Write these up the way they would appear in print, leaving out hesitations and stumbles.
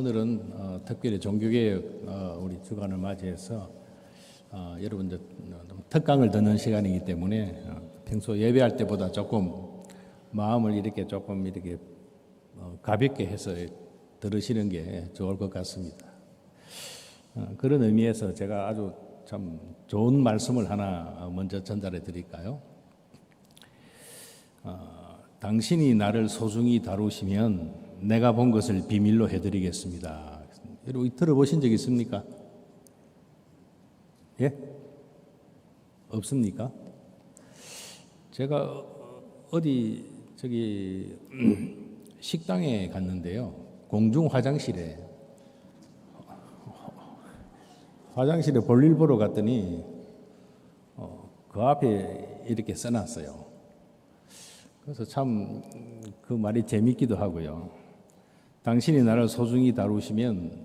오늘은 특별히 종교개혁 우리 주간을 맞이해서 여러분들 특강을 듣는 시간이기 때문에 평소 예배할 때보다 조금 마음을 이렇게 조금 이렇게 가볍게 해서 들으시는 게 좋을 것 같습니다. 그런 의미에서 제가 아주 참 좋은 말씀을 하나 먼저 전달해 드릴까요? 당신이 나를 소중히 다루시면 내가 본 것을 비밀로 해드리겠습니다. 여러분 들어보신 적 있습니까? 예? 없습니까? 제가 어디 식당에 갔는데요. 공중 화장실에 볼일 보러 갔더니 그 앞에 이렇게 써놨어요. 그래서 참 그 말이 재밌기도 하고요. 당신이 나를 소중히 다루시면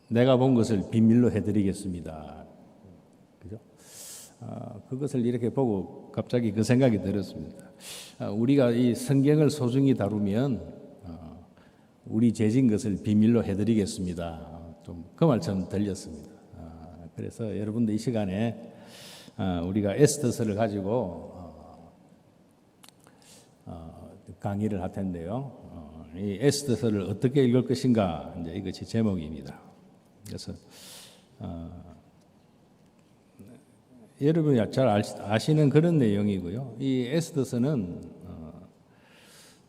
내가 본 것을 비밀로 해드리겠습니다. 그죠? 그것을 이렇게 보고 갑자기 그 생각이 들었습니다. 우리가 이 성경을 소중히 다루면 우리 죄진 것을 비밀로 해드리겠습니다. 좀 그 말처럼 들렸습니다. 그래서 여러분들 이 시간에 우리가 에스더서를 가지고 강의를 할 텐데요. 이 에스더서를 어떻게 읽을 것인가, 이제 이것이 제목입니다. 그래서 여러분이 잘 아시는 그런 내용이고요. 이 에스더서는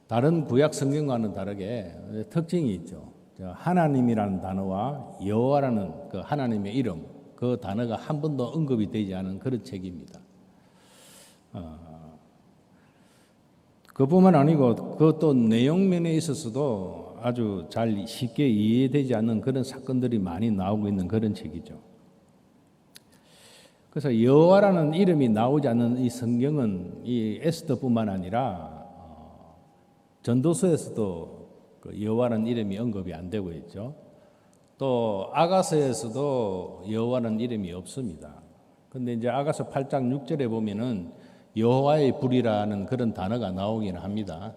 다른 구약 성경과는 다르게 특징이 있죠. 하나님이라는 단어와 여호와라는 그 하나님의 이름, 그 단어가 한 번도 언급이 되지 않은 그런 책입니다. 그뿐만 아니고 그것도 내용면에 있어서도 아주 잘 쉽게 이해되지 않는 그런 사건들이 많이 나오고 있는 그런 책이죠. 그래서 여호와라는 이름이 나오지 않는 이 성경은 이 에스더뿐만 아니라 전도서에서도 그 여호와라는 이름이 언급이 안 되고 있죠. 또 아가서에서도 여호와라는 이름이 없습니다. 그런데 이제 아가서 8장 6절에 보면은 여호와의 불이라는 그런 단어가 나오기는 합니다.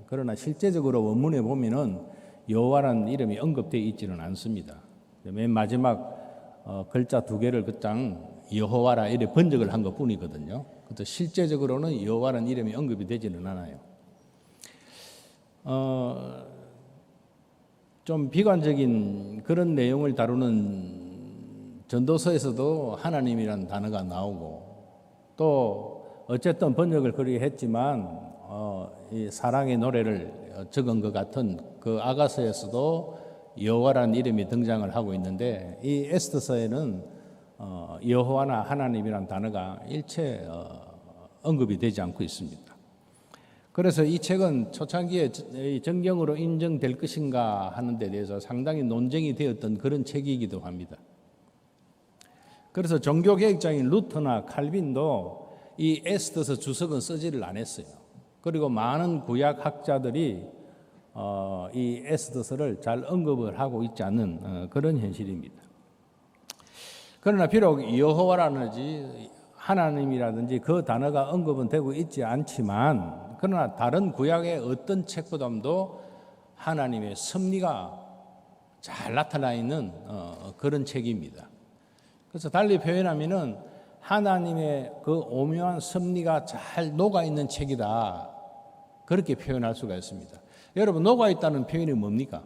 그러나 실제적으로 원문에 보면은 여호와라는 이름이 언급되어 있지는 않습니다. 맨 마지막 글자 두 개를 그장 여호와라 이렇게 번역을 한 것뿐이거든요. 그래서 실제적으로는 여호와라는 이름이 언급이 되지는 않아요. 좀 비관적인 그런 내용을 다루는 전도서에서도 하나님이라는 단어가 나오고 또 어쨌든 번역을 그렇게 했지만 이 사랑의 노래를 적은 것 같은 그 아가서에서도 여호와라는 이름이 등장을 하고 있는데 이 에스더서에는 여호와나 하나님이라는 단어가 일체 언급이 되지 않고 있습니다. 그래서 이 책은 초창기에 정경으로 인정될 것인가 하는 데 대해서 상당히 논쟁이 되었던 그런 책이기도 합니다. 그래서 종교개혁자인 루터나 칼빈도 이 에스더서 주석은 쓰지를 않았어요. 그리고 많은 구약학자들이 이 에스더서를 잘 언급을 하고 있지 않는 그런 현실입니다. 그러나 비록 여호와라든지 하나님이라든지 그 단어가 언급은 되고 있지 않지만 그러나 다른 구약의 어떤 책보다도 하나님의 섭리가 잘 나타나 있는 그런 책입니다. 그래서 달리 표현하면은 하나님의 그 오묘한 섭리가 잘 녹아있는 책이다. 그렇게 표현할 수가 있습니다. 여러분, 녹아있다는 표현이 뭡니까?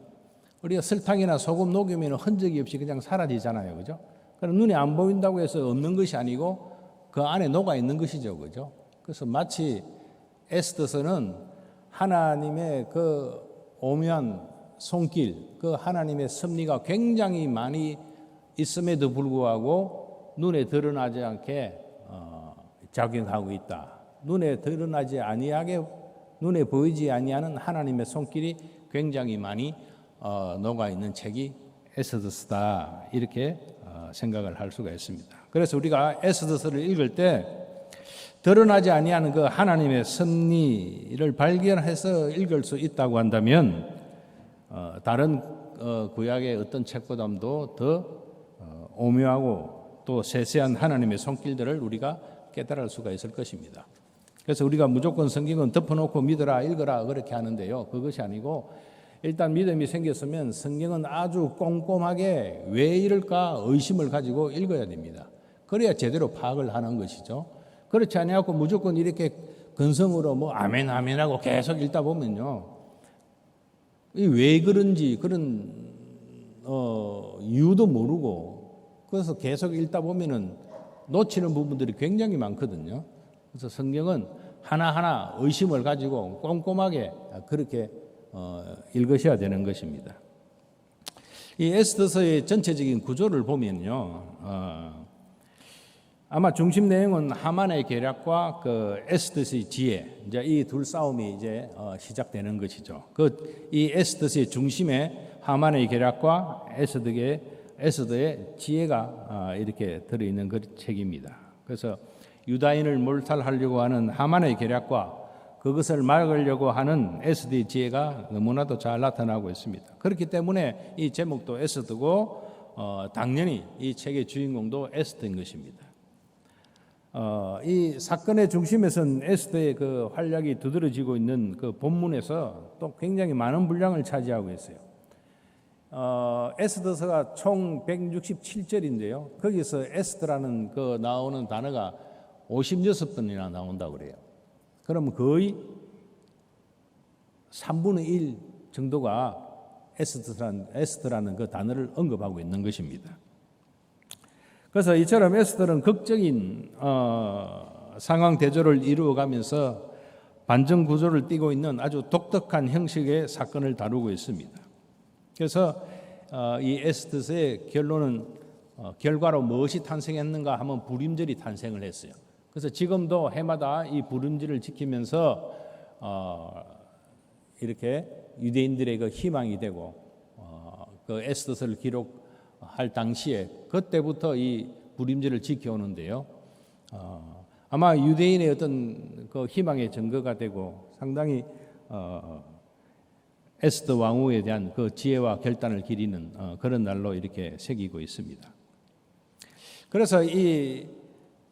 우리가 설탕이나 소금 녹이면 흔적이 없이 그냥 사라지잖아요. 그죠? 그럼 눈에 안 보인다고 해서 없는 것이 아니고 그 안에 녹아있는 것이죠. 그죠? 그래서 마치 에스더서는 하나님의 그 오묘한 손길, 그 하나님의 섭리가 굉장히 많이 있음에도 불구하고 눈에 드러나지 않게 작용하고 있다. 눈에 드러나지 아니하게 눈에 보이지 아니하는 하나님의 손길이 굉장히 많이 녹아 있는 책이 에스더서다. 이렇게 생각을 할 수가 있습니다. 그래서 우리가 에스더서를 읽을 때 드러나지 아니하는 그 하나님의 섭리를 발견해서 읽을 수 있다고 한다면 다른 구약의 어떤 책보다도 더 오묘하고 또 세세한 하나님의 손길들을 우리가 깨달을 수가 있을 것입니다. 그래서 우리가 무조건 성경은 덮어놓고 믿어라, 읽어라 그렇게 하는데요. 그것이 아니고 일단 믿음이 생겼으면 성경은 아주 꼼꼼하게 왜 이럴까 의심을 가지고 읽어야 됩니다. 그래야 제대로 파악을 하는 것이죠. 그렇지 않고 무조건 이렇게 근성으로 뭐 아멘 아멘 하고 계속 읽다 보면요, 왜 그런지 그런 이유도 모르고 그래서 계속 읽다 보면은 놓치는 부분들이 굉장히 많거든요. 그래서 성경은 하나하나 의심을 가지고 꼼꼼하게 그렇게 읽으셔야 되는 것입니다. 이 에스더서의 전체적인 구조를 보면요, 아마 중심 내용은 하만의 계략과 그 에스더의 지혜, 이제 이 둘 싸움이 이제 시작되는 것이죠. 이 에스더의 중심에 하만의 계략과 에스더의 지혜가 이렇게 들어있는 그 책입니다. 그래서 유다인을 몰살하려고 하는 하만의 계략과 그것을 막으려고 하는 에스더의 지혜가 너무나도 잘 나타나고 있습니다. 그렇기 때문에 이 제목도 에스더고 당연히 이 책의 주인공도 에스더인 것입니다. 이 사건의 중심에선 에스더의 그 활약이 두드러지고 있는 그 본문에서 또 굉장히 많은 분량을 차지하고 있어요. 에스더서가 총 167절인데요. 거기서 에스더라는 그 나오는 단어가 56번이나 나온다고 그래요. 그러면 거의 3분의 1 정도가 에스더라는 그 단어를 언급하고 있는 것입니다. 그래서 이처럼 에스더는 극적인 상황 대조를 이루어가면서 반전 구조를 띠고 있는 아주 독특한 형식의 사건을 다루고 있습니다. 그래서 이 에스더서의 결과로 무엇이 탄생했는가 하면 불임절이 탄생을 했어요. 그래서 지금도 해마다 이 불임절을 지키면서 이렇게 유대인들의 그 희망이 되고 그 에스더서를 기록할 당시에 그때부터 이 불임절을 지켜오는데요. 아마 유대인의 어떤 그 희망의 증거가 되고 상당히 에스더 왕후에 대한 그 지혜와 결단을 기리는 그런 날로 이렇게 새기고 있습니다. 그래서 이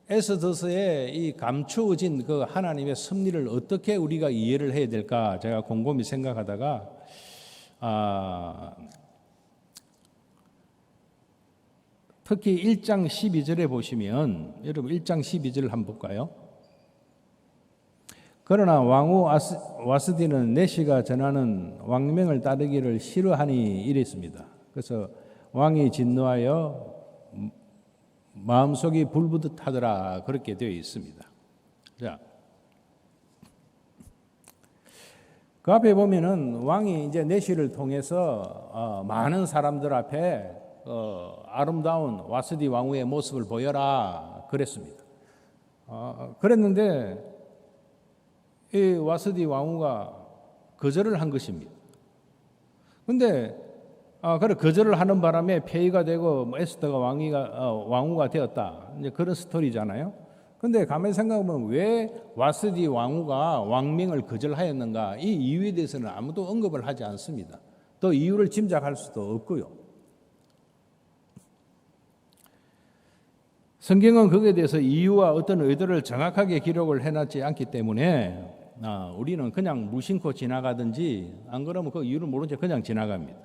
에스더서의 이 감추어진 그 하나님의 섭리를 어떻게 우리가 이해를 해야 될까 제가 곰곰이 생각하다가 특히 1장 12절에 보시면 여러분 1장 12절을 한번 볼까요? 그러나 왕후 와스디는 내시가 전하는 왕명을 따르기를 싫어하니 이랬습니다. 그래서 왕이 진노하여 마음속이 불부듯하더라 그렇게 되어 있습니다. 자, 그 앞에 보면은 왕이 이제 내시를 통해서 많은 사람들 앞에 아름다운 와스디 왕후의 모습을 보여라 그랬습니다. 그랬는데 이 와스디 왕후가 거절을 한 것입니다. 그런데 그래 거절을 하는 바람에 폐위가 되고 에스더가 왕후가 되었다. 이제 그런 스토리잖아요. 그런데 가만히 생각하면 왜 와스디 왕후가 왕명을 거절하였는가? 이 이유에 대해서는 아무도 언급을 하지 않습니다. 또 이유를 짐작할 수도 없고요. 성경은 거기에 대해서 이유와 어떤 의도를 정확하게 기록을 해놨지 않기 때문에 우리는 그냥 무심코 지나가든지 안 그러면 그 이유를 모른 채 그냥 지나갑니다.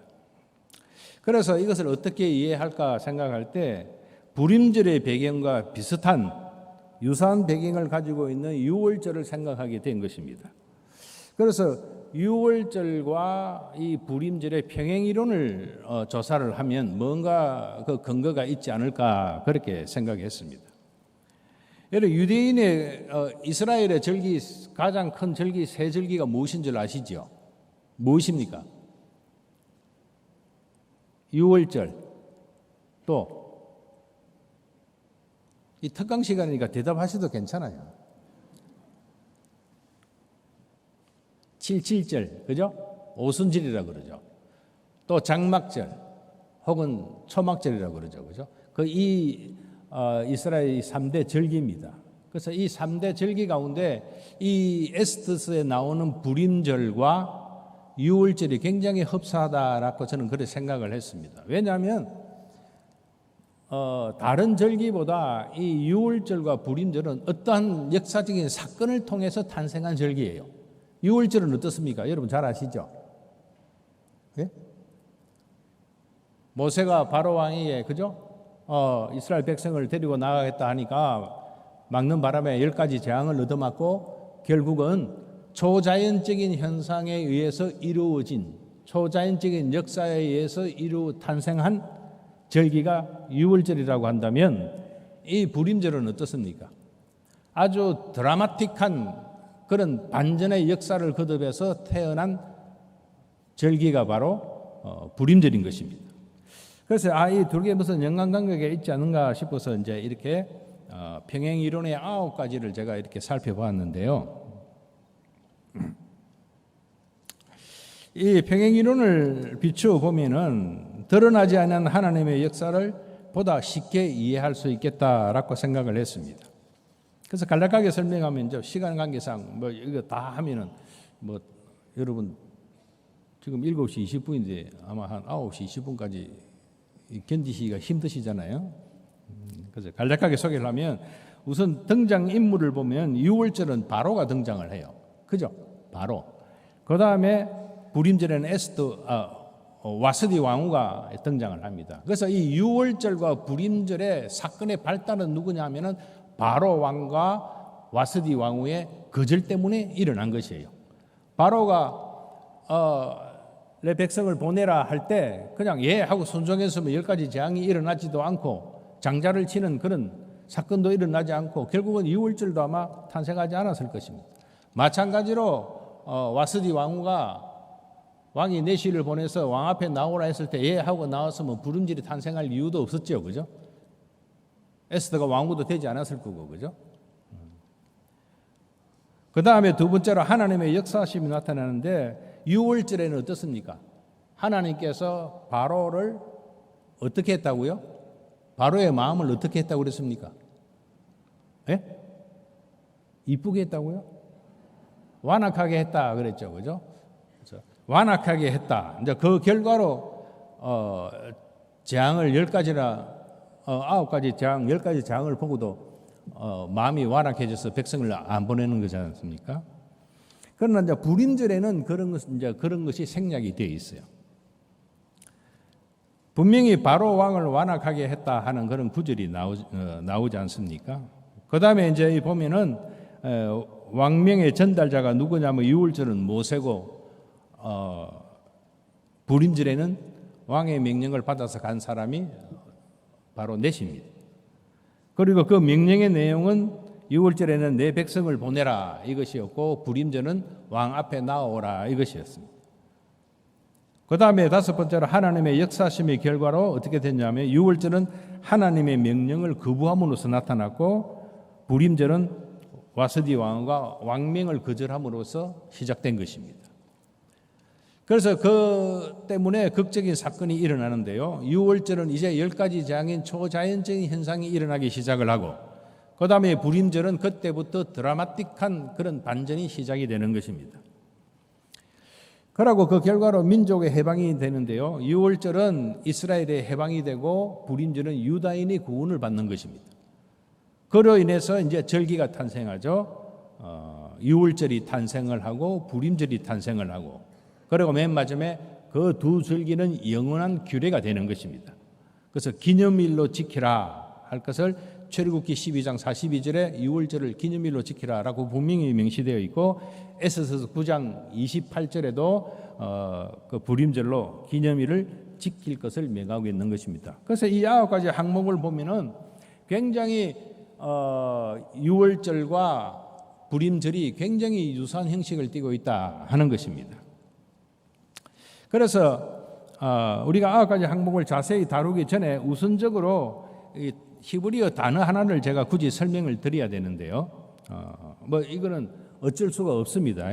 그래서 이것을 어떻게 이해할까 생각할 때 불임절의 배경과 비슷한 유사한 배경을 가지고 있는 유월절을 생각하게 된 것입니다. 그래서 유월절과 이 불임절의 평행 이론을 조사를 하면 뭔가 그 근거가 있지 않을까 그렇게 생각했습니다. 여러분 유대인의 이스라엘의 절기 가장 큰 절기 세 절기가 무엇인 줄 아시죠? 무엇입니까? 유월절 또 이 특강 시간이니까 대답하셔도 괜찮아요. 77절 그죠? 오순절이라고 그러죠. 또 장막절 혹은 초막절이라고 그러죠. 그죠? 이스라엘 3대 절기입니다. 그래서 이 3대 절기 가운데 이 에스더서에 나오는 불임절과 유월절이 굉장히 흡사하다라고 저는 그렇게 생각을 했습니다. 왜냐하면 다른 절기보다 이 유월절과 불임절은 어떠한 역사적인 사건을 통해서 탄생한 절기예요. 유월절은 어떻습니까? 여러분 잘 아시죠? 예? 모세가 바로 왕에게 그죠? 이스라엘 백성을 데리고 나가겠다 하니까 막는 바람에 10가지 재앙을 얻어맞고 결국은 초자연적인 현상에 의해서 이루어진 초자연적인 역사에 의해서 탄생한 절기가 유월절이라고 한다면 이 부림절은 어떻습니까? 아주 드라마틱한 그런 반전의 역사를 거듭해서 태어난 절기가 바로 부림절인 것입니다. 그래서 이 두 개 무슨 연관관계가 있지 않은가 싶어서 이제 이렇게 평행 이론의 9가지를 제가 이렇게 살펴보았는데요. 이 평행 이론을 비추어 보면은 드러나지 않은 하나님의 역사를 보다 쉽게 이해할 수 있겠다라고 생각을 했습니다. 그래서 간략하게 설명하면 이제 시간 관계상 뭐 이거 다 하면은 뭐 여러분 지금 7시 20분인데 아마 한 9시 20분까지 견디시기가 힘드시잖아요. 그래서 간략하게 소개를 하면 우선 등장 인물을 보면 유월절은 바로가 등장을 해요. 그죠? 바로. 그 다음에 부림절에는 와스디 왕후가 등장을 합니다. 그래서 이 유월절과 부림절의 사건의 발단은 누구냐 하면은 바로 왕과 와스디 왕후의 거절 때문에 일어난 것이에요. 바로가 내 백성을 보내라 할 때 그냥 예 하고 순종했으면 10가지 재앙이 일어나지도 않고 장자를 치는 그런 사건도 일어나지 않고 결국은 유월절도 아마 탄생하지 않았을 것입니다. 마찬가지로 와스디 왕후가 왕이 내시를 보내서 왕 앞에 나오라 했을 때 예 하고 나왔으면 부름질이 탄생할 이유도 없었죠. 그죠? 에스더가 왕후도 되지 않았을 거고. 그죠? 그 다음에 두 번째로 하나님의 역사심이 나타나는데 유월절에는 어떻습니까? 하나님께서 바로를 어떻게 했다고요? 바로의 마음을 어떻게 했다고 그랬습니까? 예? 이쁘게 했다고요? 완악하게 했다 그랬죠. 그죠? 완악하게 했다. 이제 그 결과로 재앙을 10가지나 9가지 재앙, 10가지 재앙을 보고도 마음이 완악해져서 백성을 안 보내는 거지 않습니까? 그러나 이제 부림절에는 그런 것이 생략이 되어 있어요. 분명히 바로 왕을 완악하게 했다 하는 그런 구절이 나오지 않습니까? 그 다음에 이제 보면은 왕명의 전달자가 누구냐면 유월절은 모세고 부림절에는 왕의 명령을 받아서 간 사람이 바로 넷입니다. 그리고 그 명령의 내용은 유월절에는 내 백성을 보내라 이것이었고 부림절은 왕 앞에 나오라 이것이었습니다. 그 다음에 다섯 번째로 하나님의 역사심의 결과로 어떻게 됐냐면 유월절은 하나님의 명령을 거부함으로써 나타났고 부림절은 와스디 왕과 왕명을 거절함으로써 시작된 것입니다. 그래서 그 때문에 극적인 사건이 일어나는데요. 유월절은 이제 10가지 재앙인 초자연적인 현상이 일어나기 시작을 하고 그 다음에 부림절은 그때부터 드라마틱한 그런 반전이 시작이 되는 것입니다. 그러고 그 결과로 민족의 해방이 되는데요. 유월절은 이스라엘의 해방이 되고 부림절은 유다인이 구원을 받는 것입니다. 그로 인해서 이제 절기가 탄생하죠. 유월절이 탄생을 하고 부림절이 탄생을 하고 그리고 맨 마지막에 그 두 절기는 영원한 규례가 되는 것입니다. 그래서 기념일로 지키라 할 것을 출애굽기 12장 42절에 유월절을 기념일로 지키라라고 분명히 명시되어 있고 에스더서 9장 28절에도 그 부림절로 기념일을 지킬 것을 명하고 있는 것입니다. 그래서 이 9가지 항목을 보면은 굉장히 유월절과 부림절이 굉장히 유사한 형식을 띠고 있다 하는 것입니다. 그래서 우리가 9가지 항목을 자세히 다루기 전에 우선적으로 이 히브리어 단어 하나를 제가 굳이 설명을 드려야 되는데요. 뭐 이거는 어쩔 수가 없습니다.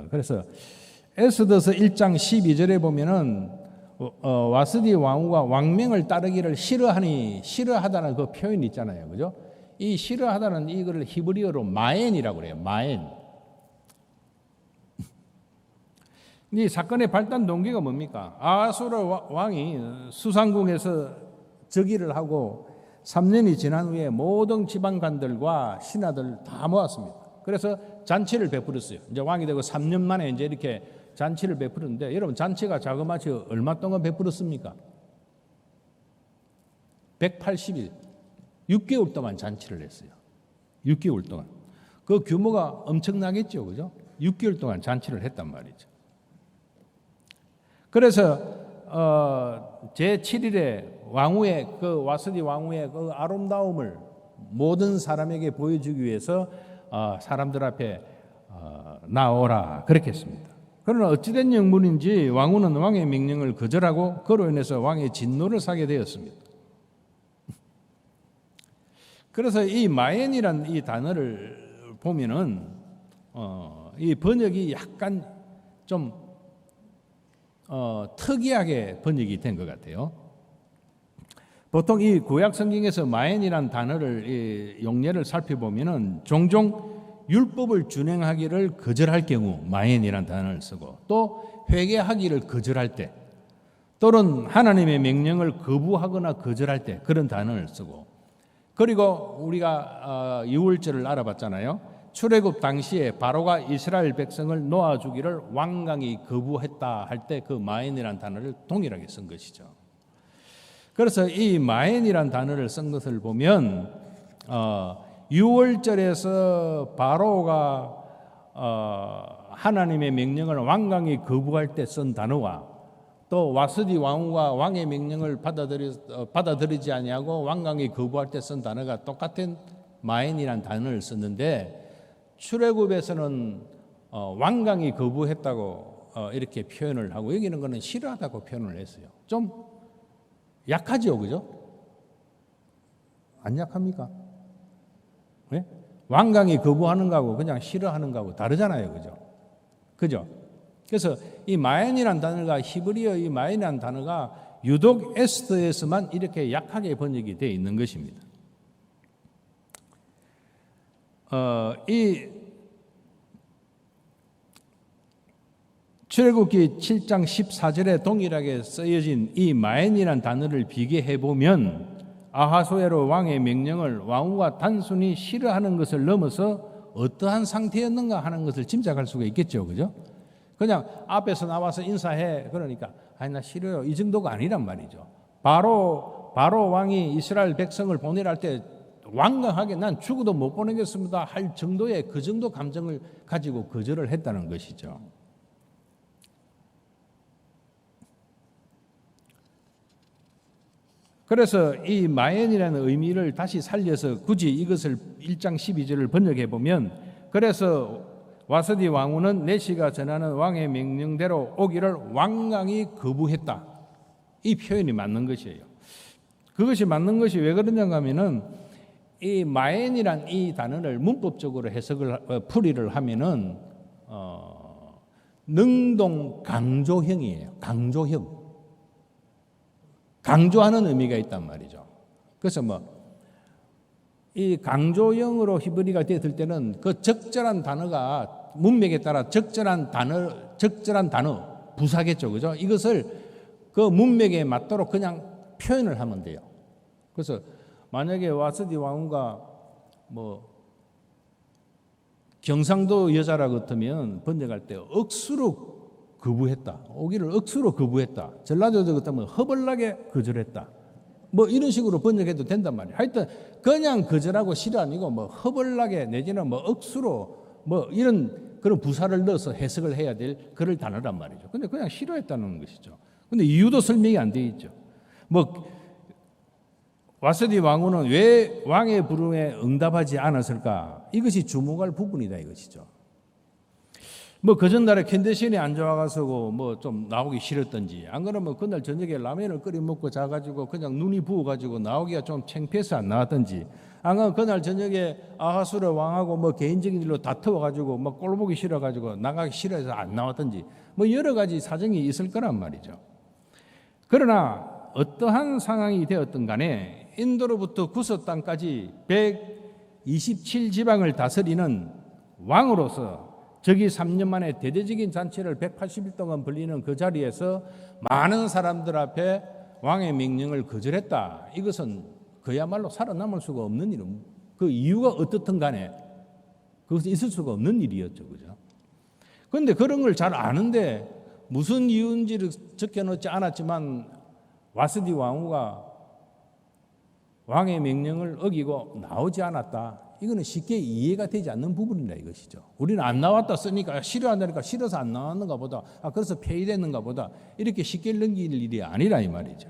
그래서 에스더서 1장 12절에 보면은 와스디 왕후가 왕명을 따르기를 싫어하다는 그 표현이 있잖아요. 그죠? 이 싫어하다는 이거를 히브리어로 마엔이라고 그래요. 마엔. 이 사건의 발단 동기가 뭡니까? 아수르 왕이 수상궁에서 즉위를 하고 3년이 지난 후에 모든 지방관들과 신하들 다 모았습니다. 그래서 잔치를 베풀었어요. 이제 왕이 되고 3년 만에 이제 이렇게 잔치를 베풀었는데 여러분 잔치가 자그마치 얼마 동안 베풀었습니까? 180일, 6개월 동안 잔치를 했어요. 6개월 동안. 그 규모가 엄청나겠죠, 그죠? 6개월 동안 잔치를 했단 말이죠. 그래서 제7일에 왕후의 그 와스디 왕후의 그 아름다움을 모든 사람에게 보여주기 위해서 사람들 앞에 나오라 그렇게 했습니다. 그러나 어찌된 영문인지 왕후는 왕의 명령을 거절하고 그로 인해서 왕의 진노를 사게 되었습니다. 그래서 이 마엔이란 이 단어를 보면은 이 번역이 약간 좀 특이하게 번역이 된 것 같아요. 보통 이 구약 성경에서 마엔이란 단어를 용례를 살펴보면은 종종 율법을 준행하기를 거절할 경우 마엔이란 단어를 쓰고 또 회개하기를 거절할 때 또는 하나님의 명령을 거부하거나 거절할 때 그런 단어를 쓰고 그리고 우리가 유월절을 알아봤잖아요. 출애굽 당시에 바로가 이스라엘 백성을 놓아주기를 완강히 거부했다 할 때 그 마엔이란 단어를 동일하게 쓴 것이죠. 그래서 이 마엔이란 단어를 쓴 것을 보면 유월절에서 바로가 하나님의 명령을 완강히 거부할 때 쓴 단어와 또 와스디 왕후가 왕의 명령을 받아들이지 아니하고 완강히 거부할 때 쓴 단어가 똑같은 마엔이란 단어를 썼는데 출애굽에서는 완강히 거부했다고 이렇게 표현을 하고 여기는 거는 싫어하다고 표현을 했어요. 좀 약하죠, 그죠? 안 약합니까? 네? 완강히 거부하는 거하고 그냥 싫어하는 거하고 다르잖아요, 그죠? 그죠? 그래서 이 마엔이라는 단어가 히브리어 이 마엔이라는 단어가 유독 에스더에서만 이렇게 약하게 번역이 되어 있는 것입니다. 이 출애굽기 7장 14절에 동일하게 쓰여진 이 마엔이라는 단어를 비교해 보면 아하수에로 왕의 명령을 왕후가 단순히 싫어하는 것을 넘어서 어떠한 상태였는가 하는 것을 짐작할 수가 있겠죠, 그죠? 그냥 앞에서 나와서 인사해 그러니까 아니 나 싫어요 이 정도가 아니란 말이죠. 바로 왕이 이스라엘 백성을 보내라 할 때 완강하게 난 죽어도 못 보내겠습니다 할 정도의 그 정도 감정을 가지고 거절을 했다는 것이죠. 그래서 이 마엔이라는 의미를 다시 살려서 굳이 이것을 1장 12절을 번역해 보면 그래서 와스디 왕후는 내시가 전하는 왕의 명령대로 오기를 완강히 거부했다. 이 표현이 맞는 것이에요. 그것이 맞는 것이 왜 그러냐 하면은 이 마엔이란 이 단어를 문법적으로 풀이를 하면은 능동 강조형이에요. 강조형. 강조하는 의미가 있단 말이죠. 그래서 이 강조형으로 히브리가 되었을 때는 그 적절한 단어가 문맥에 따라 적절한 단어 부사겠죠, 그죠? 이것을 그 문맥에 맞도록 그냥 표현을 하면 돼요. 그래서 만약에 와스디 왕후가 경상도 여자라 같으면 번역할 때 억수로 거부했다. 오기를 억수로 거부했다. 전라도 같으면 허벌나게 거절했다. 이런 식으로 번역해도 된단 말이에요. 하여튼 그냥 거절하고 싫어 아니고 허벌나게 내지는 억수로 이런 그런 부사를 넣어서 해석을 해야 될 그럴 단어란 말이죠. 근데 그냥 싫어했다는 것이죠. 근데 이유도 설명이 안 돼 있죠. 와스디 왕후는 왜 왕의 부름에 응답하지 않았을까? 이것이 주목할 부분이다 이것이죠. 그 전날에 컨디션이 안 좋아가지고 좀 나오기 싫었던지 안 그러면 그날 저녁에 라면을 끓여 먹고 자가지고 그냥 눈이 부어가지고 나오기가 좀 창피해서 안 나왔던지 안 그러면 그날 저녁에 아하수르 왕하고 개인적인 일로 다투어가지고 꼴보기 싫어가지고 나가기 싫어해서 안 나왔던지 여러 가지 사정이 있을 거란 말이죠. 그러나 어떠한 상황이 되었든 간에 인도로부터 구스 땅까지 127지방을 다스리는 왕으로서 저기 3년 만에 대대적인 잔치를 180일 동안 벌리는 그 자리에서 많은 사람들 앞에 왕의 명령을 거절했다. 이것은 그야말로 살아남을 수가 없는 일은 그 이유가 어떻든 간에 그것이 있을 수가 없는 일이었죠. 그죠? 그런데 그런 걸 잘 아는데 무슨 이유인지를 적혀놓지 않았지만 와스디 왕후가 왕의 명령을 어기고 나오지 않았다. 이거는 쉽게 이해가 되지 않는 부분이다 이것이죠. 우리는 안 나왔다 쓰니까 싫어한다니까 싫어서 안 나왔는가 보다. 그래서 폐위됐는가 보다. 이렇게 쉽게 넘길 일이 아니라 이 말이죠.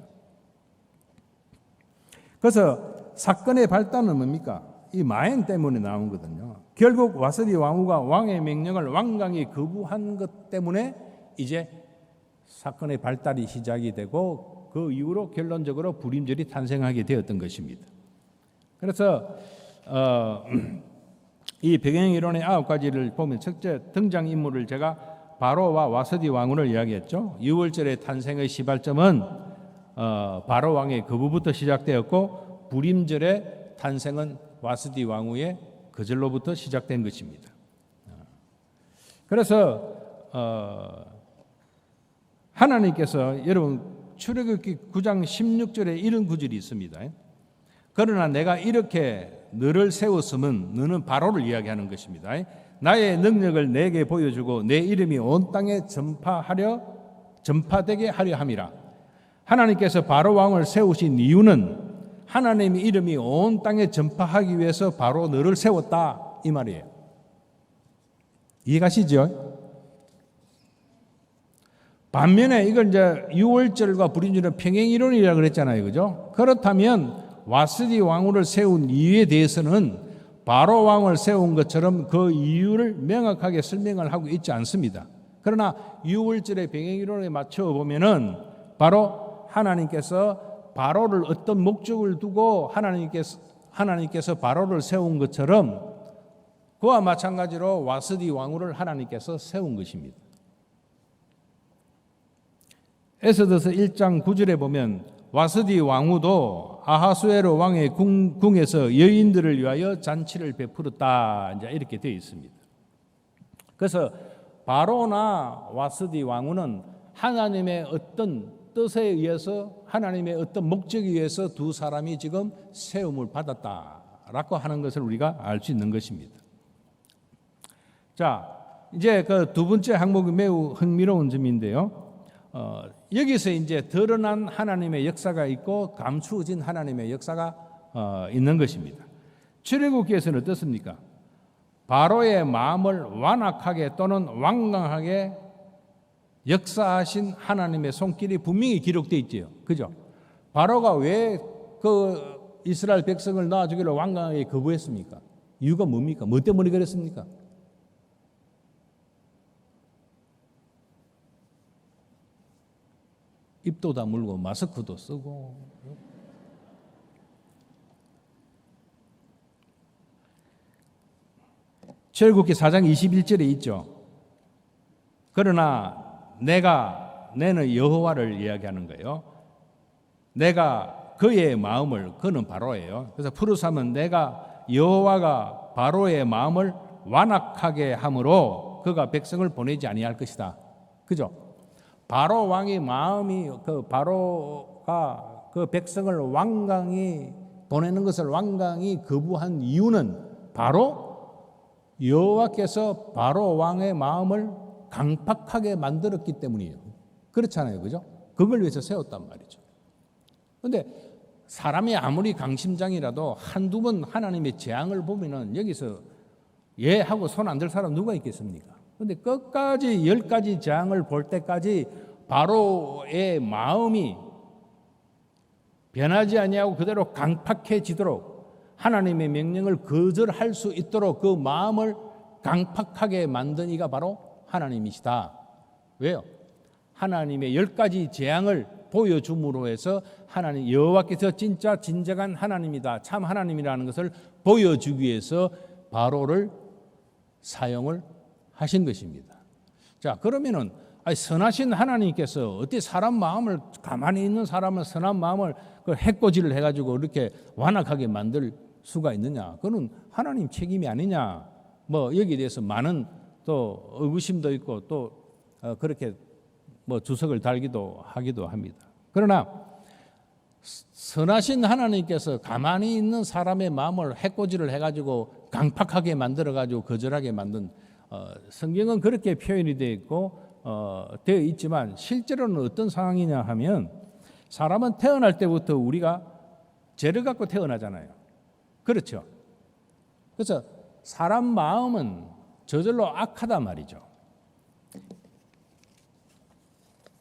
그래서 사건의 발단은 뭡니까? 이 마행 때문에 나온 거거든요. 결국 와스디 왕후가 왕의 명령을 완강히 거부한 것 때문에 이제 사건의 발달이 시작이 되고 그 이후로 결론적으로 불임절이 탄생하게 되었던 것입니다. 그래서 이 배경이론의 9가지를 보면 첫째 등장인물을 제가 바로와 와스디 왕후를 이야기했죠. 유월절의 탄생의 시발점은 바로 왕의 거부부터 시작되었고 불임절의 탄생은 와스디 왕후의 거절로부터 시작된 것입니다. 그래서 하나님께서 여러분 출애굽기 9장 16절에 이런 구절이 있습니다. 그러나 내가 이렇게 너를 세웠음은 너는 바로를 이야기하는 것입니다. 나의 능력을 내게 보여주고 내 이름이 온 땅에 전파되게 하려 함이라. 하나님께서 바로 왕을 세우신 이유는 하나님의 이름이 온 땅에 전파하기 위해서 바로 너를 세웠다 이 말이에요. 이해가시죠? 반면에 이걸 이제 유월절과 불임절은 평행이론이라고 그랬잖아요, 그죠? 그렇다면 와스디 왕후를 세운 이유에 대해서는 바로 왕을 세운 것처럼 그 이유를 명확하게 설명을 하고 있지 않습니다. 그러나 유월절의 평행이론에 맞춰 보면은 바로 하나님께서 바로를 어떤 목적을 두고 하나님께서 바로를 세운 것처럼 그와 마찬가지로 와스디 왕후를 하나님께서 세운 것입니다. 에스더서 1장 9절에 보면 와스디 왕후도 아하수에로 왕의 궁에서 여인들을 위하여 잔치를 베풀었다. 이제 이렇게 되어 있습니다. 그래서 바로나 와스디 왕후는 하나님의 어떤 뜻에 의해서 하나님의 어떤 목적에 의해서 두 사람이 지금 세움을 받았다라고 하는 것을 우리가 알 수 있는 것입니다. 자, 이제 그 두 번째 항목이 매우 흥미로운 점인데요. 여기서 이제 드러난 하나님의 역사가 있고 감추어진 하나님의 역사가 있는 것입니다. 출애굽기에서는 어떻습니까? 바로의 마음을 완악하게 또는 완강하게 역사하신 하나님의 손길이 분명히 기록되어 있지요. 그죠? 바로가 왜 그 이스라엘 백성을 낳아주기를 완강하게 거부했습니까? 이유가 뭡니까? 뭐 때문에 그랬습니까? 입도 다물고 마스크도 쓰고 출애굽기 4장 21절에 있죠. 그러나 내는 여호와를 이야기하는 거예요. 내가 그의 마음을, 그는 바로예요. 그래서 푸르삼은 내가 여호와가 바로의 마음을 완악하게 함으로 그가 백성을 보내지 아니할 것이다. 그죠? 바로 왕의 마음이 바로가 그 백성을 완강히 보내는 것을 완강히 거부한 이유는 바로 여호와께서 바로 왕의 마음을 강팍하게 만들었기 때문이에요. 그렇잖아요, 그죠? 그걸 위해서 세웠단 말이죠. 그런데 사람이 아무리 강심장이라도 한두 번 하나님의 재앙을 보면은 여기서 예 하고 손 안 들 사람 누가 있겠습니까? 그런데 끝까지 10가지 재앙을 볼 때까지 바로의 마음이 변하지 아니하고 그대로 강팍해지도록 하나님의 명령을 거절할 수 있도록 그 마음을 강팍하게 만든 이가 바로 하나님이시다. 왜요? 하나님의 10가지 재앙을 보여줌으로 해서 하나님 여호와께서 진짜 진정한 하나님이다, 참 하나님이라는 것을 보여주기 위해서 바로를 사용을 하신 것입니다. 자, 그러면은 선하신 하나님께서 어떻게 사람 마음을, 가만히 있는 사람은 선한 마음을 그 해코지를 해가지고 이렇게 완악하게 만들 수가 있느냐? 그건 하나님 책임이 아니냐? 뭐 여기에 대해서 많은 또 의구심도 있고 또 그렇게 뭐 주석을 달기도 하기도 합니다. 그러나 선하신 하나님께서 가만히 있는 사람의 마음을 해코지를 해가지고 강팍하게 만들어가지고 거절하게 만든 성경은 그렇게 표현이 되어 있고 되어 있지만 실제로는 어떤 상황이냐 하면 사람은 태어날 때부터 우리가 죄를 갖고 태어나잖아요. 그렇죠? 그래서 사람 마음은 저절로 악하단 말이죠.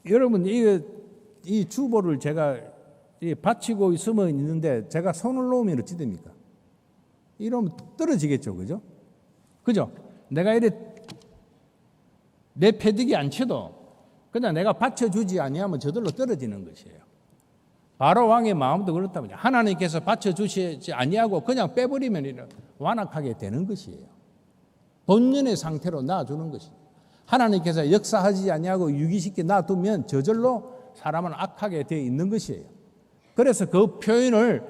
여러분 이 주보를 제가 받치고 있으면 있는데 제가 손을 놓으면 어찌 됩니까? 이러면 떨어지겠죠, 그죠? 그죠? 내가 이래 내 패득이 안 쳐도 그냥 내가 받쳐주지 아니하면 저절로 떨어지는 것이에요. 바로 왕의 마음도 그렇다면 하나님께서 받쳐주시지 아니하고 그냥 빼버리면 완악하게 되는 것이에요. 본연의 상태로 놔주는 것이에요. 하나님께서 역사하지 아니하고 유기시켜 놔두면 저절로 사람은 악하게 되어 있는 것이에요. 그래서 그 표현을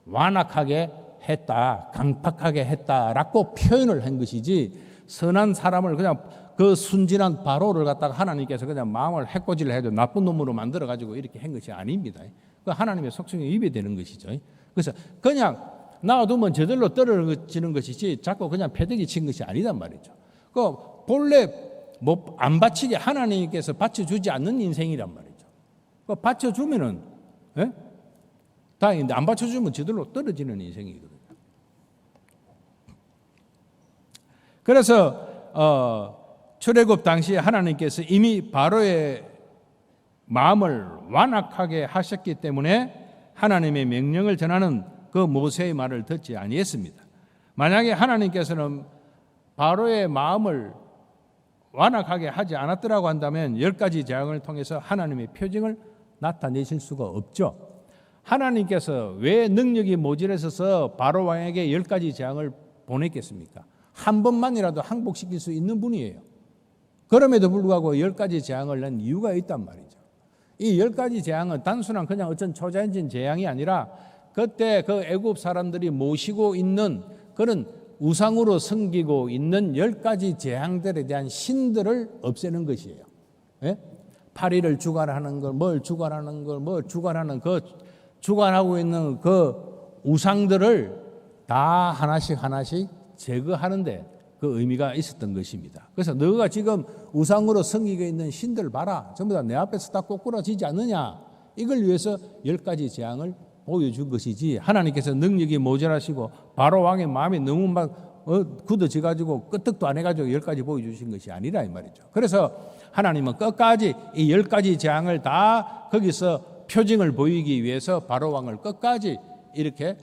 완악하게 했다, 강팍하게 했다라고 표현을 한 것이지 선한 사람을 그냥 그 순진한 바로를 갖다가 하나님께서 그냥 마음을 해코지를 해도 나쁜 놈으로 만들어 가지고 이렇게 한 것이 아닙니다. 그 하나님의 속성에 위배되는 것이죠. 그래서 그냥 놔두면 저절로 떨어지는 것이지 자꾸 그냥 패대기 친 것이 아니단 말이죠. 그 본래 뭐 안 바치게 하나님께서 바쳐주지 않는 인생이란 말이죠. 그 바쳐주면은 다행인데 안 바쳐주면 저절로 떨어지는 인생이거든요. 그래서 출애굽 당시에 하나님께서 이미 바로의 마음을 완악하게 하셨기 때문에 하나님의 명령을 전하는 그 모세의 말을 듣지 아니했습니다. 만약에 하나님께서는 바로의 마음을 완악하게 하지 않았더라고 한다면 10가지 재앙을 통해서 하나님의 표징을 나타내실 수가 없죠. 하나님께서 왜 능력이 모자라서 바로 왕에게 10가지 재앙을 보냈겠습니까? 한 번만이라도 항복시킬 수 있는 분이에요. 그럼에도 불구하고 10가지 재앙을 낸 이유가 있단 말이죠. 이 10가지 재앙은 단순한 그냥 어떤 초자연적인 재앙이 아니라 그때 그 애굽 사람들이 모시고 있는 그런 우상으로 섬기고 있는 10가지 재앙들에 대한 신들을 없애는 것이에요. 예? 파리를 주관하는 걸, 뭘 주관하는 걸, 뭘 주관하는 그 주관하고 있는 그 우상들을 다 하나씩 제거하는데 그 의미가 있었던 것입니다. 그래서 너가 지금 우상으로 섬기고 있는 신들 봐라. 전부 다 내 앞에서 다 꼬꾸라지지 않느냐. 이걸 위해서 10가지 재앙을 보여준 것이지 하나님께서 능력이 모자라시고 바로 왕의 마음이 너무 막 굳어져 가지고 끄떡도 안 해가지고 10가지 보여주신 것이 아니라 이 말이죠. 그래서 하나님은 끝까지 이 10가지 재앙을 다 거기서 표징을 보이기 위해서 바로 왕을 끝까지 이렇게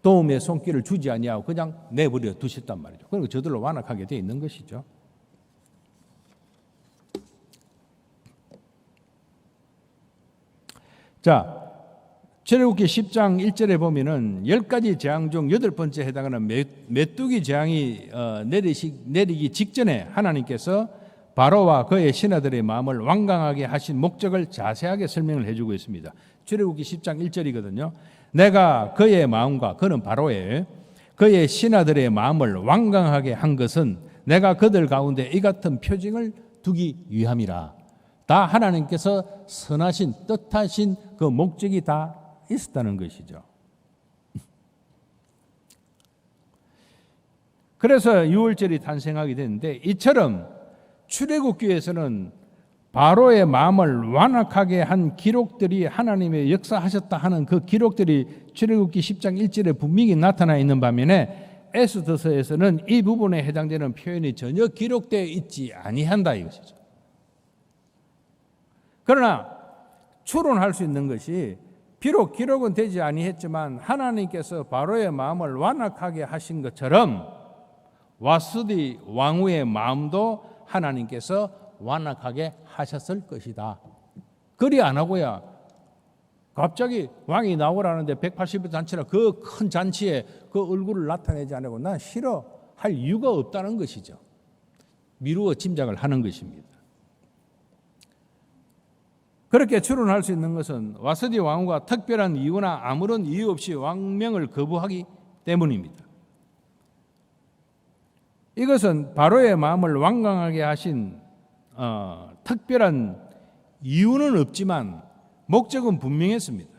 도움의 손길을 주지 아니하고 그냥 내버려 두셨단 말이죠. 그리고 저들로 완악하게 되어 있는 것이죠. 자, 출애굽기 10장 1절에 보면은 10가지 재앙 중 8번째 해당하는 메뚜기 재앙이 내리기 직전에 하나님께서 바로와 그의 신하들의 마음을 완강하게 하신 목적을 자세하게 설명을 해주고 있습니다. 출애굽기 10장 1절이거든요. 내가 그의 마음과 그는 바로의 그의 신하들의 마음을 완강하게 한 것은 내가 그들 가운데 이 같은 표징을 두기 위함이라. 다 하나님께서 선하신 뜻하신 그 목적이 다 있었다는 것이죠. 그래서 6월절이 탄생하게 됐는데 이처럼 출애굽기에서는 바로의 마음을 완악하게 한 기록들이 하나님의 역사하셨다 하는 그 기록들이 출애굽기 10장 1절에 분명히 나타나 있는 반면에 에스더서에서는 이 부분에 해당되는 표현이 전혀 기록되어 있지 아니한다 이것이죠. 그러나 추론할 수 있는 것이 비록 기록은 되지 아니했지만 하나님께서 바로의 마음을 완악하게 하신 것처럼 와스디 왕후의 마음도 하나님께서 완악하게 하셨을 것이다. 그리 안 하고야 갑자기 왕이 나오라는데 180일 잔치라 그 큰 잔치에 그 얼굴을 나타내지 않고 난 싫어 할 이유가 없다는 것이죠. 미루어 짐작을 하는 것입니다. 그렇게 추론할 수 있는 것은 와스디 왕후가 특별한 이유나 아무런 이유 없이 왕명을 거부하기 때문입니다. 이것은 바로의 마음을 완강하게 하신 특별한 이유는 없지만 목적은 분명했습니다.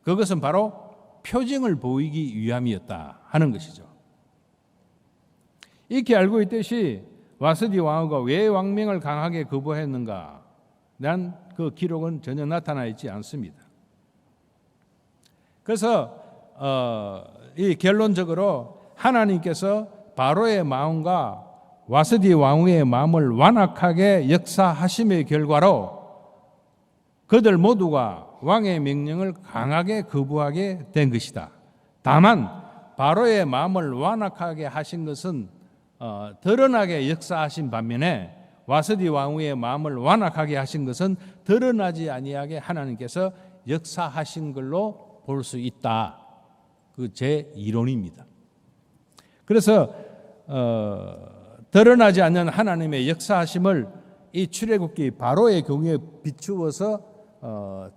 그것은 바로 표징을 보이기 위함이었다 하는 것이죠. 익히 알고 있듯이 와스디 왕후가 왜 왕명을 강하게 거부했는가? 난 그 기록은 전혀 나타나 있지 않습니다. 그래서 이 결론적으로 하나님께서 바로의 마음과 와스디 왕후의 마음을 완악하게 역사하심의 결과로 그들 모두가 왕의 명령을 강하게 거부하게 된 것이다. 다만 바로의 마음을 완악하게 하신 것은 드러나게 역사하신 반면에 와스디 왕후의 마음을 완악하게 하신 것은 드러나지 아니하게 하나님께서 역사하신 걸로 볼 수 있다. 그 제 이론입니다. 그래서 드러나지 않는 하나님의 역사하심을 이 출애굽기 바로의 경우에 비추어서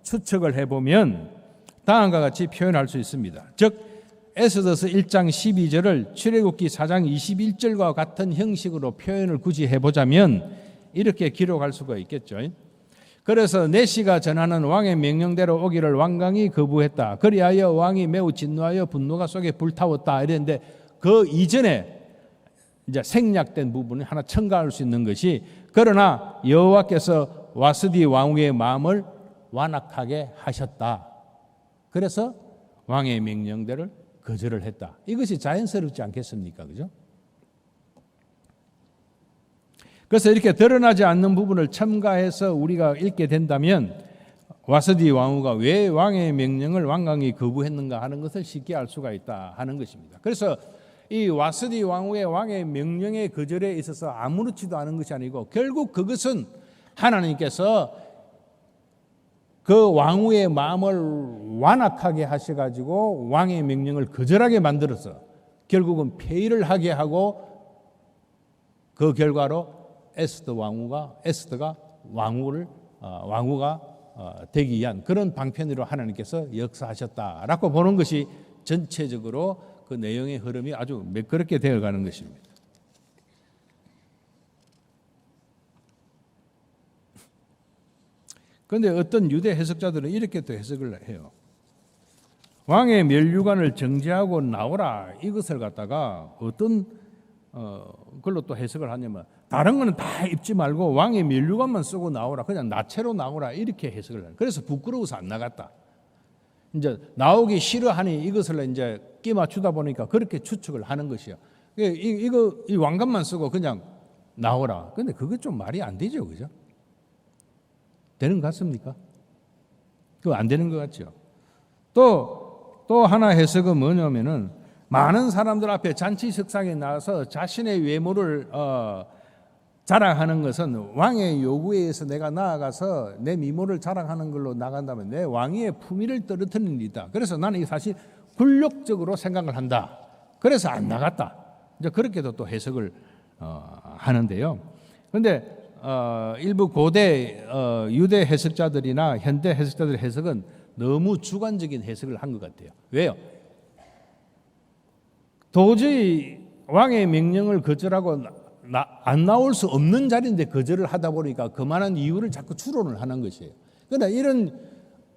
추측을 해보면 다음과 같이 표현할 수 있습니다. 즉 에스더서 1장 12절을 출애굽기 4장 21절과 같은 형식으로 표현을 굳이 해보자면 이렇게 기록할 수가 있겠죠. 그래서 내시가 전하는 왕의 명령대로 오기를 완강히 거부했다. 그리하여 왕이 매우 진노하여 분노가 속에 불타웠다. 이랬는데 그 이전에 이제 생략된 부분을 하나 첨가할 수 있는 것이 그러나 여호와께서 와스디 왕후의 마음을 완악하게 하셨다. 그래서 왕의 명령대로 거절을 했다. 이것이 자연스럽지 않겠습니까? 그죠? 그래서 이렇게 드러나지 않는 부분을 첨가해서 우리가 읽게 된다면 와스디 왕후가 왜 왕의 명령을 완강히 거부했는가 하는 것을 쉽게 알 수가 있다 하는 것입니다. 그래서 이 와스디 왕후의 왕의 명령의 거절에 있어서 아무렇지도 않은 것이 아니고 결국 그것은 하나님께서 그 왕후의 마음을 완악하게 하셔가지고 왕의 명령을 거절하게 만들어서 결국은 폐위를 하게 하고 그 결과로 에스더가 왕후가 되기 위한 그런 방편으로 하나님께서 역사하셨다라고 보는 것이 전체적으로 그 내용의 흐름이 아주 매끄럽게 되어가는 것입니다. 그런데 어떤 유대 해석자들은 이렇게 또 해석을 해요. 왕의 면류관을 정지하고 나오라 이것을 갖다가 어떤 걸로 또 해석을 하냐면 다른 거는 다 입지 말고 왕의 면류관만 쓰고 나오라, 그냥 나체로 나오라 이렇게 해석을 해요. 그래서 부끄러워서 안 나갔다. 이제 나오기 싫어하니 이것을 이제 끼 맞추다 보니까 그렇게 추측을 하는 것이요. 이 왕관만 쓰고 그냥 나오라. 근데 그거 좀 말이 안 되죠, 그죠? 되는 것 같습니까? 그거 안 되는 것 같죠. 또 하나 해석은 뭐냐면은 많은 사람들 앞에 잔치석상에 나와서 자신의 외모를 자랑하는 것은 왕의 요구에 의해서 내가 나아가서 내 미모를 자랑하는 걸로 나간다면 내 왕위의 품위를 떨어뜨리는 일이다. 그래서 나는 이게 사실 굴욕적으로 생각을 한다. 그래서 안 나갔다. 이제 그렇게도 또 해석을 하는데요. 그런데 일부 고대 유대 해석자들이나 현대 해석자들의 해석은 너무 주관적인 해석을 한 것 같아요. 왜요? 도저히 왕의 명령을 거절하고 안 나올 수 없는 자리인데 거절을 하다 보니까 그만한 이유를 자꾸 추론을 하는 것이에요. 그러나 이런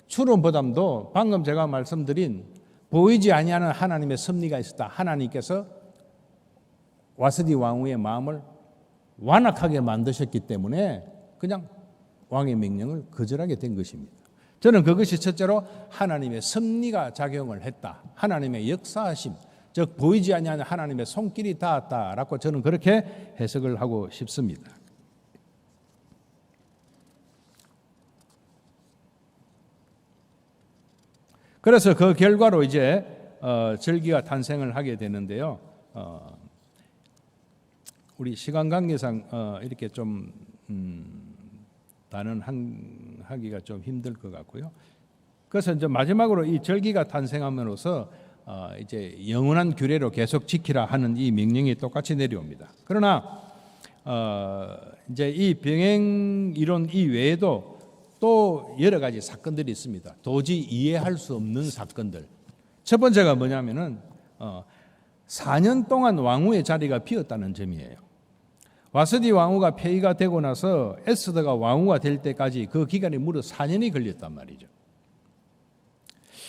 추론보다도 방금 제가 말씀드린 보이지 아니하는 하나님의 섭리가 있었다. 하나님께서 와스디 왕후의 마음을 완악하게 만드셨기 때문에 그냥 왕의 명령을 거절하게 된 것입니다. 저는 그것이 첫째로 하나님의 섭리가 작용을 했다. 하나님의 역사하심, 즉 보이지 아니하는 하나님의 손길이 닿았다라고 저는 그렇게 해석을 하고 싶습니다. 그래서 그 결과로 이제 절기가 탄생을 하게 되는데요. 우리 시간 관계상 이렇게 좀 단언하기가 좀 힘들 것 같고요. 그래서 이제 마지막으로 이 절기가 탄생함으로써 이제 영원한 규례로 계속 지키라 하는 이 명령이 똑같이 내려옵니다. 그러나 이제 이 병행 이론 이외에도 또 여러 가지 사건들이 있습니다. 도저히 이해할 수 없는 사건들. 첫 번째가 뭐냐면은 4년 동안 왕후의 자리가 비었다는 점이에요. 와스디 왕후가 폐위가 되고 나서 에스더가 왕후가 될 때까지 그 기간이 무려 4년이 걸렸단 말이죠.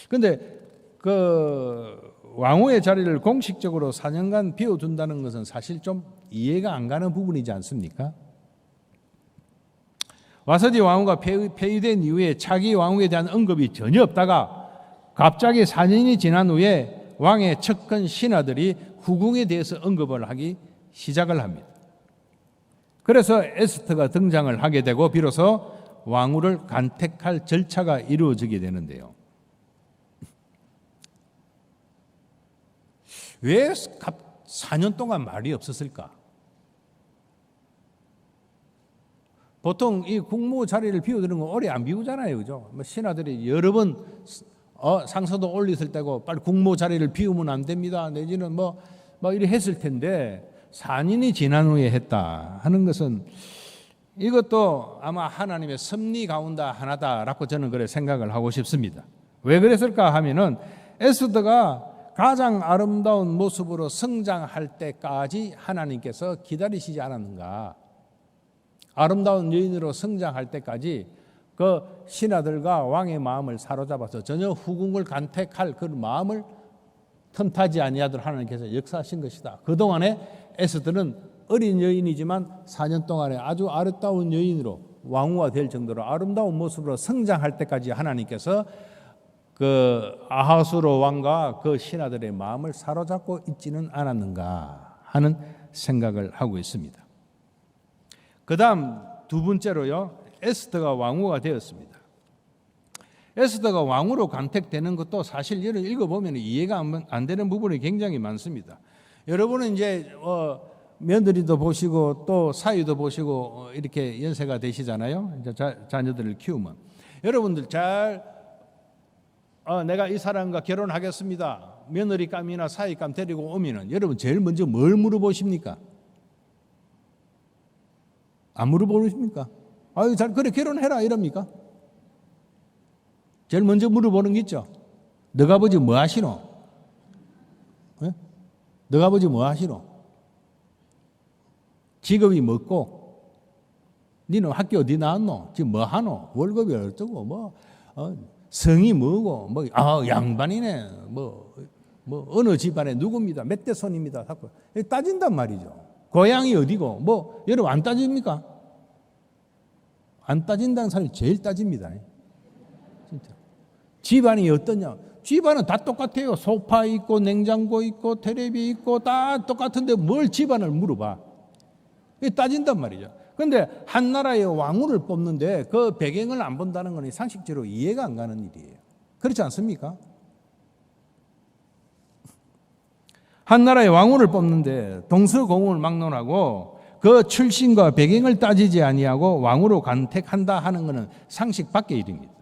그런데 그 왕후의 자리를 공식적으로 4년간 비워둔다는 것은 사실 좀 이해가 안 가는 부분이지 않습니까? 와서디 왕후가 폐위된 이후에 차기 왕후에 대한 언급이 전혀 없다가 갑자기 4년이 지난 후에 왕의 측근 신하들이 후궁에 대해서 언급을 하기 시작을 합니다. 그래서 에스더가 등장을 하게 되고 비로소 왕후를 간택할 절차가 이루어지게 되는데요. 왜 4년 동안 말이 없었을까? 보통 이 국무 자리를 비워두는 건 오래 안 비우잖아요, 그죠? 신하들이 여러 번 상서도 올렸을 때고 빨리 국무 자리를 비우면 안 됩니다. 내지는 뭐 이래 했을 텐데 4년이 지난 후에 했다 하는 것은 이것도 아마 하나님의 섭리 가운데 하나다라고 저는 그래 생각을 하고 싶습니다. 왜 그랬을까 하면은 에스더가 가장 아름다운 모습으로 성장할 때까지 하나님께서 기다리시지 않았는가? 아름다운 여인으로 성장할 때까지 그 신하들과 왕의 마음을 사로잡아서 전혀 후궁을 간택할 그 마음을 틈타지 아니하도록 하나님께서 역사하신 것이다. 그동안에 에스더는 어린 여인이지만 4년 동안에 아주 아름다운 여인으로 왕후가 될 정도로 아름다운 모습으로 성장할 때까지 하나님께서 그 아하수로 왕과 그 신하들의 마음을 사로잡고 있지는 않았는가 하는 생각을 하고 있습니다. 그 다음 두 번째로요, 에스더가 왕후가 되었습니다. 에스더가 왕후로 간택되는 것도 사실 이를 읽어보면 이해가 안 되는 부분이 굉장히 많습니다. 여러분은 이제 며느리도 보시고 또 사위도 보시고 이렇게 연세가 되시잖아요. 이제 자녀들을 키우면 여러분들 내가 이 사람과 결혼하겠습니다. 며느리감이나 사위감 데리고 오면은 여러분 제일 먼저 뭘 물어보십니까? 안 물어보십니까? 아유, 그래 결혼해라 이럽니까? 제일 먼저 물어보는 게 있죠. 너가 아버지 뭐 하시노? 네? 너가 아버지 뭐 하시노? 직업이 뭐고? 니는 학교 어디 나왔노? 지금 뭐 하노? 월급이 어쩌고? 성이 뭐고? 양반이네. 어느 집안에 누구입니다. 몇 대 손입니다. 따진단 말이죠. 고향이 어디고? 여러분 안 따집니까? 안 따진다는 사람이 제일 따집니다. 진짜. 집안이 어떠냐? 집안은 다 똑같아요. 소파 있고 냉장고 있고 텔레비 있고 다 똑같은데 뭘 집안을 물어봐? 따진단 말이죠. 그런데 한 나라의 왕후를 뽑는데 그 배경을 안 본다는 건 상식적으로 이해가 안 가는 일이에요. 그렇지 않습니까? 한 나라의 왕후를 뽑는데 동서고금을 막론하고 그 출신과 배경을 따지지 아니하고 왕후로 간택한다 하는 것은 상식 밖의 일입니다.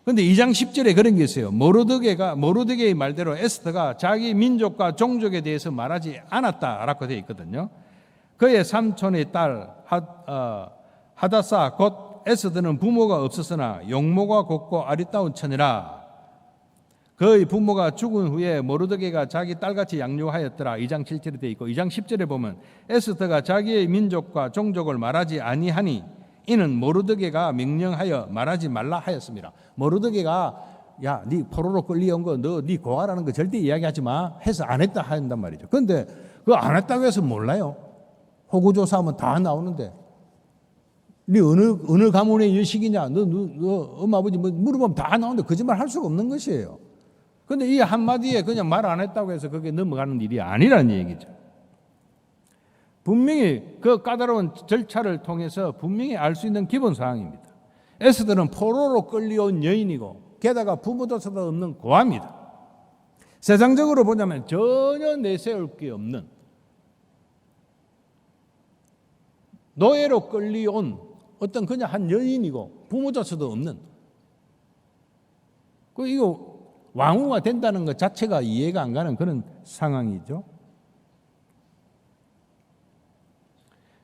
그런데 2장 10절에 그런 게 있어요. 모르드게의 말대로 에스더가 자기 민족과 종족에 대해서 말하지 않았다라고 되어 있거든요. 그의 삼촌의 딸 하다사 곧 에스더는 부모가 없었으나 용모가 곱고 아리따운 처녀라. 그의 부모가 죽은 후에 모르드게가 자기 딸같이 양육하였더라. 2장 7절에 되어 있고 2장 10절에 보면 에스더가 자기의 민족과 종족을 말하지 아니하니 이는 모르드게가 명령하여 말하지 말라 하였습니다. 모르드게가 야, 네 포로로 끌려온 거 너 네 고아라는 거 절대 이야기하지 마 해서 안 했다 한단 말이죠. 그런데 그거 안 했다고 해서 몰라요. 호구조사하면 다 나오는데 네 어느 가문의 여식이냐 너 엄마 아버지 물어보면 다 나오는데 거짓말 할 수가 없는 것이에요. 그런데 이 한마디에 그냥 말 안 했다고 해서 그게 넘어가는 일이 아니라는 얘기죠. 분명히 그 까다로운 절차를 통해서 분명히 알 수 있는 기본 사항입니다. 에스더는 포로로 끌려온 여인이고 게다가 부모조차도 없는 고아입니다. 세상적으로 보자면 전혀 내세울 게 없는 노예로 끌려온 어떤 그냥 한 여인이고 부모조차도 없는 이거 왕후가 된다는 것 자체가 이해가 안 가는 그런 상황이죠.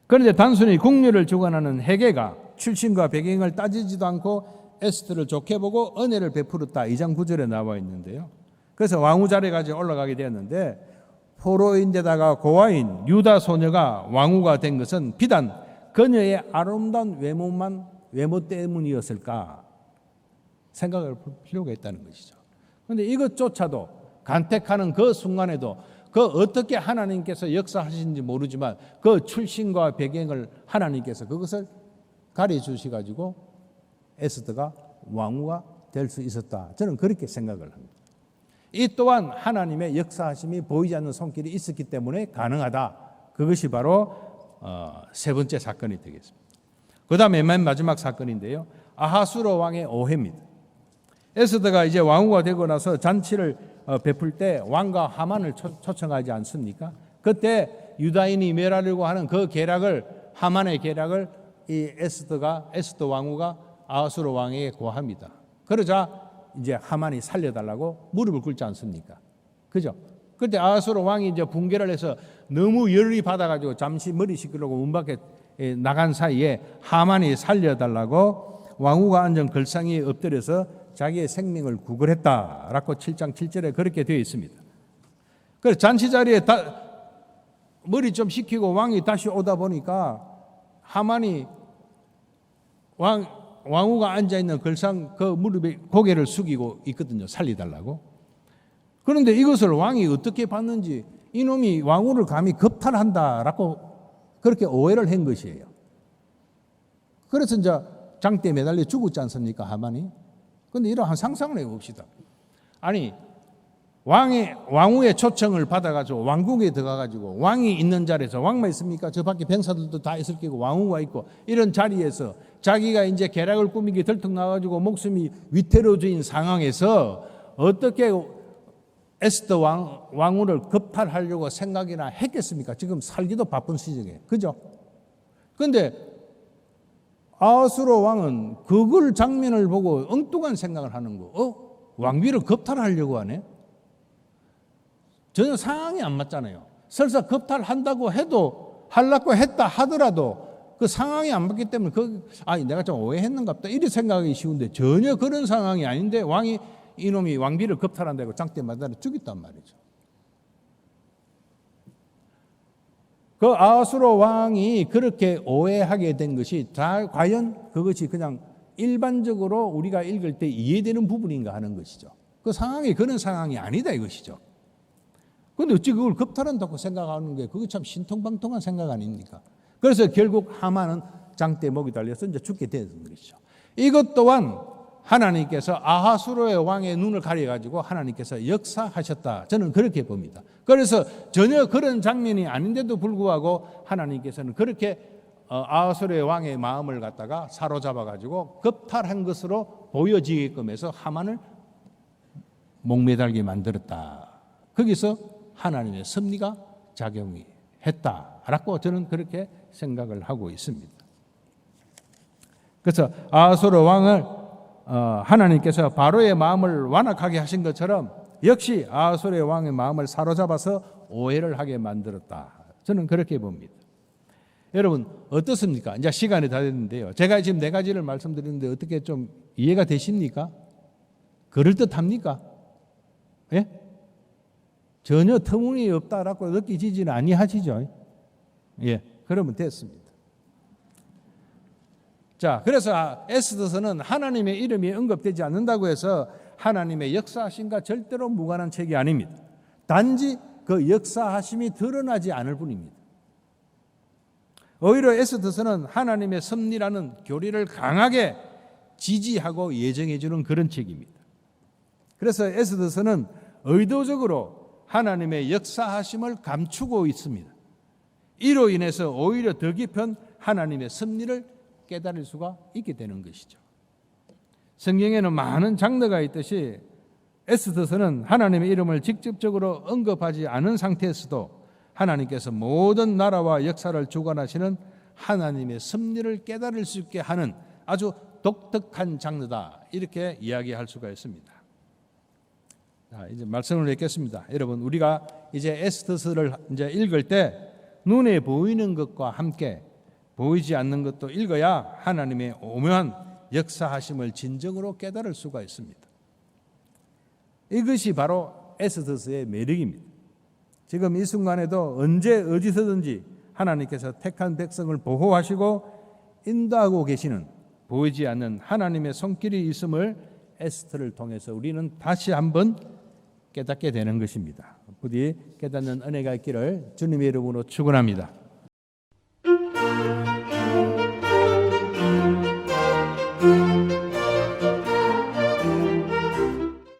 그런데 단순히 궁녀를 주관하는 헤게가 출신과 배경을 따지지도 않고 에스더를 좋게 보고 은혜를 베풀었다. 2장 9절에 나와 있는데요. 그래서 왕후 자리까지 올라가게 되었는데 포로인데다가 고아인 유다 소녀가 왕후가 된 것은 비단 그녀의 아름다운 외모 때문이었을까 생각을 볼 필요가 있다는 것이죠. 그런데 이것조차도 간택하는 그 순간에도 그 어떻게 하나님께서 역사하시는지 모르지만 그 출신과 배경을 하나님께서 그것을 가르쳐 가지고 에스더가 왕후가 될 수 있었다. 저는 그렇게 생각을 합니다. 이 또한 하나님의 역사하심이 보이지 않는 손길이 있었기 때문에 가능하다. 그것이 바로 세 번째 사건이 되겠습니다. 그 다음에 맨 마지막 사건인데요. 아하수로 왕의 오해입니다. 에스더가 이제 왕후가 되고 나서 잔치를 베풀 때 왕과 하만을 초청하지 않습니까? 그때 유다인이 멸하려고 하는 그 계략을, 하만의 계략을 이 에스더 왕후가 아하수로 왕에게 고합니다. 그러자 이제 하만이 살려달라고 무릎을 꿇지 않습니까? 그죠? 그때 아하수로 왕이 이제 붕괴를 해서 너무 열이 받아가지고 잠시 머리 식히려고 문 밖에 나간 사이에 하만이 살려달라고 왕후가 앉은 걸상에 엎드려서 자기의 생명을 구걸했다라고 7장 7절에 그렇게 되어 있습니다. 그래서 잔치 자리에 머리 좀 식히고 왕이 다시 오다 보니까 하만이 왕후가 앉아있는 걸상 그 무릎에 고개를 숙이고 있거든요. 살리달라고. 그런데 이것을 왕이 어떻게 봤는지 이놈이 왕후를 감히 겁탈한다라고 그렇게 오해를 한 것이에요. 그래서 이제 장대에 매달려 죽었지 않습니까? 하만이. 그런데 이러한 상상을 해봅시다. 아니 왕후의 초청을 받아가지고 왕궁에 들어가가지고 왕이 있는 자리에서, 왕만 있습니까? 저 밖에 병사들도 다 있을 거고 왕후가 있고 이런 자리에서 자기가 이제 계략을 꾸미기 들통 나가지고 목숨이 위태로워진 상황에서 어떻게 에스더 왕후를 겁탈하려고 생각이나 했겠습니까? 지금 살기도 바쁜 시절에. 그죠? 그런데 아하수로 왕은 그걸 장면을 보고 엉뚱한 생각을 하는 거. 왕비를 겁탈하려고 하네? 전혀 상황이 안 맞잖아요. 설사 겁탈한다고 해도, 하려고 했다 하더라도 그 상황이 안 맞기 때문에 내가 좀 오해했는가 보다 이렇게 생각하기 쉬운데 전혀 그런 상황이 아닌데 이놈이 왕비를 겁탈한다고 장대 맞아서 죽였단 말이죠. 그 아하수로 왕이 그렇게 오해하게 된 것이 과연 그것이 그냥 일반적으로 우리가 읽을 때 이해되는 부분인가 하는 것이죠. 그 상황이 그런 상황이 아니다 이것이죠. 그런데 어찌 그걸 겁탈한다고 생각하는 게 그게 참 신통방통한 생각 아닙니까? 그래서 결국 하만은 장대에 목이 달려서 이제 죽게 되는 것이죠. 이것 또한 하나님께서 아하수로의 왕의 눈을 가려가지고 하나님께서 역사하셨다. 저는 그렇게 봅니다. 그래서 전혀 그런 장면이 아닌데도 불구하고 하나님께서는 그렇게 아하수로의 왕의 마음을 갖다가 사로잡아가지고 겁탈한 것으로 보여지게끔 해서 하만을 목매달게 만들었다. 거기서 하나님의 섭리가 작용이 했다라고 저는 그렇게 생각을 하고 있습니다. 그래서 아하수로 왕을 하나님께서 바로의 마음을 완악하게 하신 것처럼 역시 아하수르의 왕의 마음을 사로잡아서 오해를 하게 만들었다. 저는 그렇게 봅니다. 여러분 어떻습니까? 이제 시간이 다 됐는데요. 제가 지금 네 가지를 말씀드리는데 어떻게 좀 이해가 되십니까? 그럴듯합니까? 예? 전혀 터무니없다라고 느끼지는 아니하시죠? 예, 그러면 됐습니다. 자, 그래서 에스더서는 하나님의 이름이 언급되지 않는다고 해서 하나님의 역사하심과 절대로 무관한 책이 아닙니다. 단지 그 역사하심이 드러나지 않을 뿐입니다. 오히려 에스더서는 하나님의 섭리라는 교리를 강하게 지지하고 예정해 주는 그런 책입니다. 그래서 에스더서는 의도적으로 하나님의 역사하심을 감추고 있습니다. 이로 인해서 오히려 더 깊은 하나님의 섭리를 깨달을 수가 있게 되는 것이죠. 성경에는 많은 장르가 있듯이 에스더서는 하나님의 이름을 직접적으로 언급하지 않은 상태에서도 하나님께서 모든 나라와 역사를 주관하시는 하나님의 섭리를 깨달을 수 있게 하는 아주 독특한 장르다. 이렇게 이야기할 수가 있습니다. 자, 이제 말씀을 맺겠습니다. 여러분, 우리가 이제 에스더서를 이제 읽을 때 눈에 보이는 것과 함께 보이지 않는 것도 읽어야 하나님의 오묘한 역사하심을 진정으로 깨달을 수가 있습니다. 이것이 바로 에스더서의 매력입니다. 지금 이 순간에도 언제 어디서든지 하나님께서 택한 백성을 보호하시고 인도하고 계시는 보이지 않는 하나님의 손길이 있음을 에스더를 통해서 우리는 다시 한번 깨닫게 되는 것입니다. 부디 깨닫는 은혜가 있기를 주님의 이름으로 축원합니다.